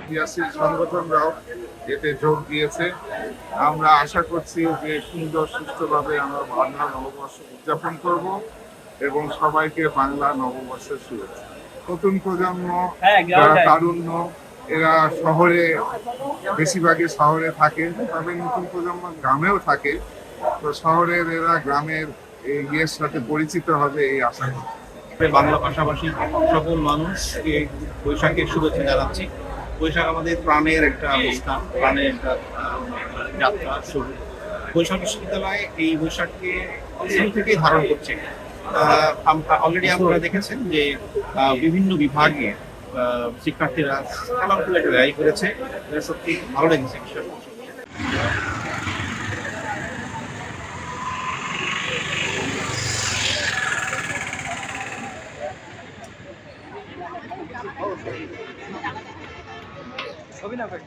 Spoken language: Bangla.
বিএসসি সংগঠনরাও এতে যোগ দিয়েছে। আমরা আশা করছি যে সুন্দর সুষ্ঠুভাবে আমরা বাংলা নববর্ষ উদযাপন করব এবং সবাইকে বাংলা নববর্ষের শুভেচ্ছা। নতুন প্রজন্ম যারা তারুণ্য, এরা শহরে, বেশিরভাগই শহরে থাকে, তবে নতুন প্রজন্ম গ্রামেও থাকে। তো শহরের এরা গ্রামের এই ইয়ের সাথে পরিচিত হবে এই আশা করি। বাংলা ভাষাভাষী সকল মানুষকে বৈশাখের শুভেচ্ছা জানাচ্ছি। বৈশাখ আমাদের প্রাণের একটা অনুষ্ঠান, প্রাণের একটা যাত্রা শুরু। বৈশাখ বিশ্ববিদ্যালয় এই বৈশাখকে শুরু থেকেই ধারণ করছে। অলরেডি আপনারা দেখেছেন যে বিভিন্ন বিভাগে শিক্ষার্থীরা কালারফুল একটা র্যালি করেছে। এটা সত্যি ভালো লেগেছে বিষয়টা। ছবি না ভাই।